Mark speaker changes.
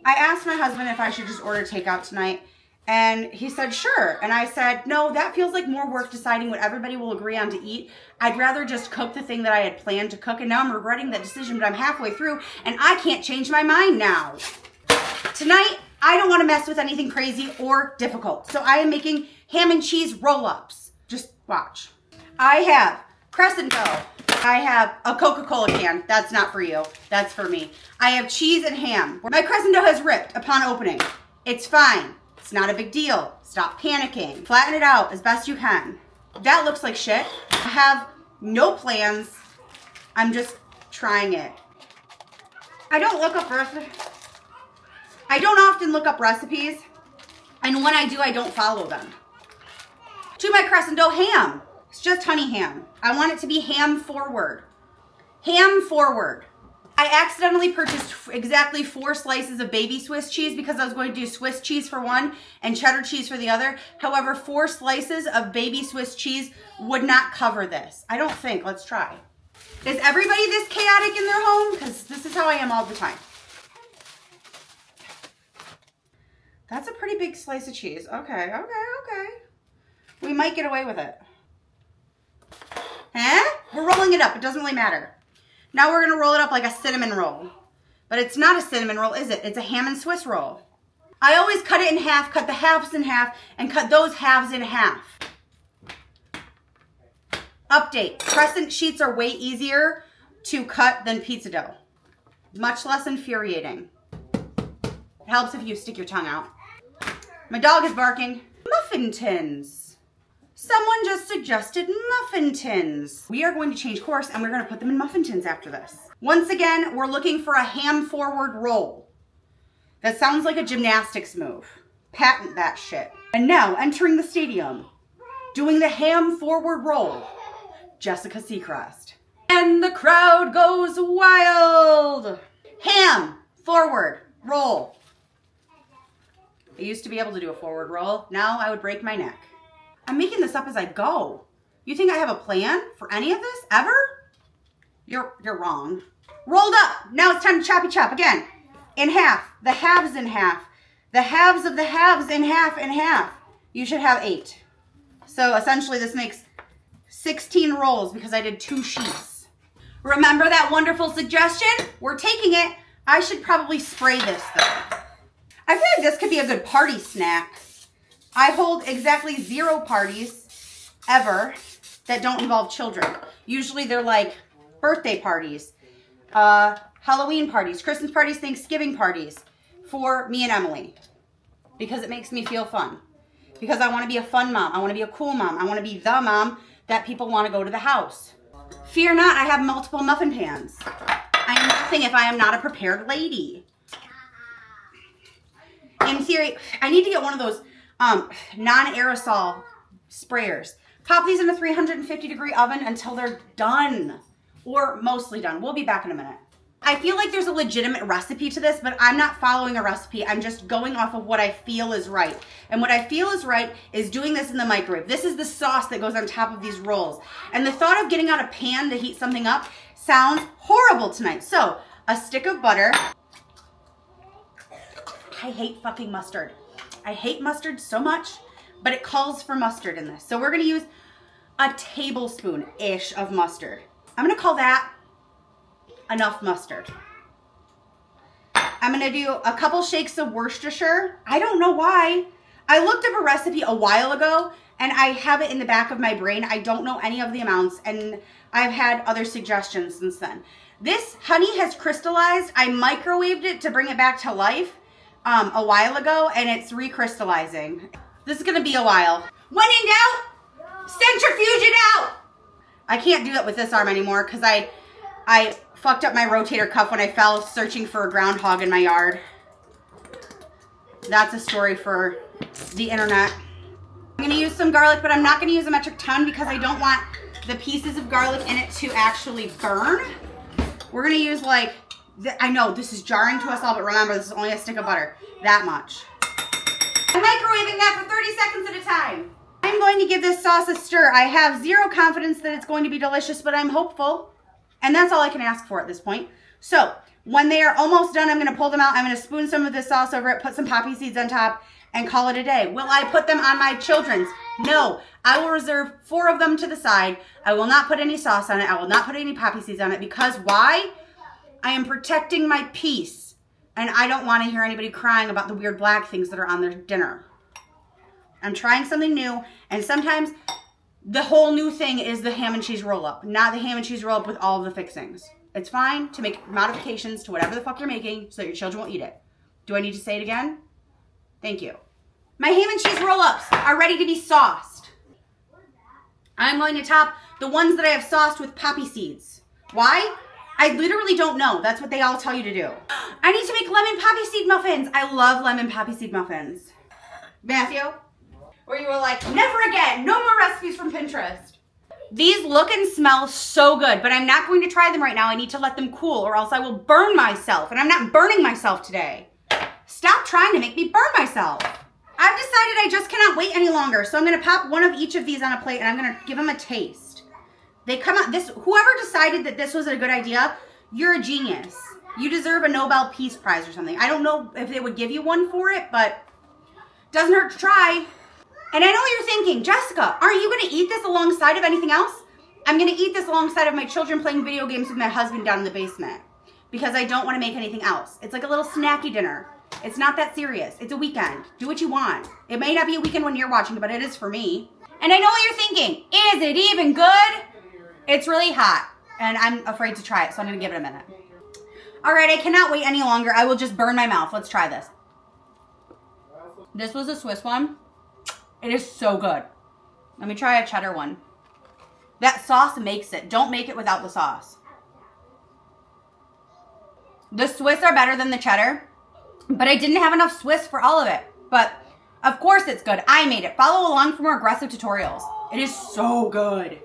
Speaker 1: I asked my husband if I should just order takeout tonight, and he said, sure. And I said, no, that feels like more work deciding what everybody will agree on to eat. I'd rather just cook the thing that I had planned to cook, and now I'm regretting that decision, but I'm halfway through, and I can't change my mind now. Tonight, I don't want to mess with anything crazy or difficult, so I am making ham and cheese roll-ups. Just watch. I have Crescent Dough. I have a Coca-Cola can. That's not for you. That's for me. I have cheese and ham. My Crescent Dough has ripped upon opening. It's fine. It's not a big deal. Stop panicking. Flatten it out as best you can. That looks like shit. I have no plans. I'm just trying it. I don't look up recipes. I don't often look up recipes. And when I do, I don't follow them. To my Crescent Dough ham. It's just honey ham. I want it to be ham forward. Ham forward. I accidentally purchased exactly 4 slices of baby Swiss cheese because I was going to do Swiss cheese for one and cheddar cheese for the other. However, 4 slices of baby Swiss cheese would not cover this. I don't think. Let's try. Is everybody this chaotic in their home? Because this is how I am all the time. That's a pretty big slice of cheese. Okay. We might get away with it. Huh? We're rolling it up. It doesn't really matter. Now we're going to roll it up like a cinnamon roll. But it's not a cinnamon roll, is it? It's a ham and Swiss roll. I always cut it in half, cut the halves in half, and cut those halves in half. Update. Crescent sheets are way easier to cut than pizza dough. Much less infuriating. It helps if you stick your tongue out. My dog is barking. Muffin tins. Someone just suggested muffin tins. We are going to change course and we're going to put them in muffin tins after this. Once again, we're looking for a ham forward roll. That sounds like a gymnastics move. Patent that shit. And now entering the stadium, doing the ham forward roll, Jessica Seacrest. And the crowd goes wild. Ham forward roll. I used to be able to do a forward roll. Now I would break my neck. I'm making this up as I go. You think I have a plan for any of this ever? You're wrong. Rolled up. Now it's time to choppy chop again. In half. The halves in half. The halves of the halves in half and half. You should have 8. So essentially this makes 16 rolls because I did 2 sheets. Remember that wonderful suggestion? We're taking it. I should probably spray this though. I feel like this could be a good party snack. I hold exactly 0 parties ever that don't involve children. Usually they're like birthday parties, Halloween parties, Christmas parties, Thanksgiving parties for me and Emily. Because it makes me feel fun. Because I want to be a fun mom. I want to be a cool mom. I want to be the mom that people want to go to the house. Fear not, I have multiple muffin pans. I am nothing if I am not a prepared lady. In theory, I need to get one of those non-aerosol sprayers. Pop these in a 350-degree oven until they're done. Or mostly done. We'll be back in a minute. I feel like there's a legitimate recipe to this, but I'm not following a recipe. I'm just going off of what I feel is right. And what I feel is right is doing this in the microwave. This is the sauce that goes on top of these rolls. And the thought of getting out a pan to heat something up sounds horrible tonight. So, a stick of butter. I hate fucking mustard. I hate mustard so much, but it calls for mustard in this. So we're going to use a tablespoon-ish of mustard. I'm going to call that enough mustard. I'm going to do a couple shakes of Worcestershire. I don't know why. I looked up a recipe a while ago, and I have it in the back of my brain. I don't know any of the amounts, and I've had other suggestions since then. This honey has crystallized. I microwaved it to bring it back to life a while ago, and it's recrystallizing. This is gonna be a while. When in doubt, centrifuge it out. I can't do that with this arm anymore because I fucked up my rotator cuff when I fell searching for a groundhog in my yard. That's a story for the internet. I'm gonna use some garlic, but I'm not gonna use a metric ton because I don't want the pieces of garlic in it to actually burn. We're gonna use like, I know this is jarring to us all, but remember, this is only a stick of butter. That much. I'm microwaving that for 30 seconds at a time. I'm going to give this sauce a stir. I have 0 confidence that it's going to be delicious, but I'm hopeful. And that's all I can ask for at this point. So, When they are almost done, I'm going to pull them out. I'm going to spoon some of this sauce over it, put some poppy seeds on top, and call it a day. Will I put them on my children's? No. I will reserve 4 of them to the side. I will not put any sauce on it. I will not put any poppy seeds on it. Because why? I am protecting my peace. And I don't want to hear anybody crying about the weird black things that are on their dinner. I'm trying something new. And sometimes the whole new thing is the ham and cheese roll-up. Not the ham and cheese roll-up with all of the fixings. It's fine to make modifications to whatever the fuck you're making so that your children won't eat it. Do I need to say it again? Thank you. My ham and cheese roll-ups are ready to be sauced. I'm going to top the ones that I have sauced with poppy seeds. Why? I literally don't know. That's what they all tell you to do. I need to make lemon poppy seed muffins. I love lemon poppy seed muffins. Matthew? Where you were like, never again. No more recipes from Pinterest. These look and smell so good, but I'm not going to try them right now. I need to let them cool or else I will burn myself. And I'm not burning myself today. Stop trying to make me burn myself. I've decided I just cannot wait any longer. So I'm going to pop one of each of these on a plate and I'm going to give them a taste. They come out, whoever decided that this was a good idea, you're a genius. You deserve a Nobel Peace Prize or something. I don't know if they would give you one for it, but doesn't hurt to try. And I know you're thinking, Jessica, aren't you going to eat this alongside of anything else? I'm going to eat this alongside of my children playing video games with my husband down in the basement because I don't want to make anything else. It's like a little snacky dinner. It's not that serious. It's a weekend. Do what you want. It may not be a weekend when you're watching, but it is for me. And I know what you're thinking. Is it even good? It's really hot and I'm afraid to try it, so I'm going to give it a minute. All right, I cannot wait any longer. I will just burn my mouth. Let's try this. This was a Swiss one. It is so good. Let me try a cheddar one. That sauce makes it. Don't make it without the sauce. The Swiss are better than the cheddar, but I didn't have enough Swiss for all of it. But of course it's good. I made it. Follow along for more aggressive tutorials. It is so good.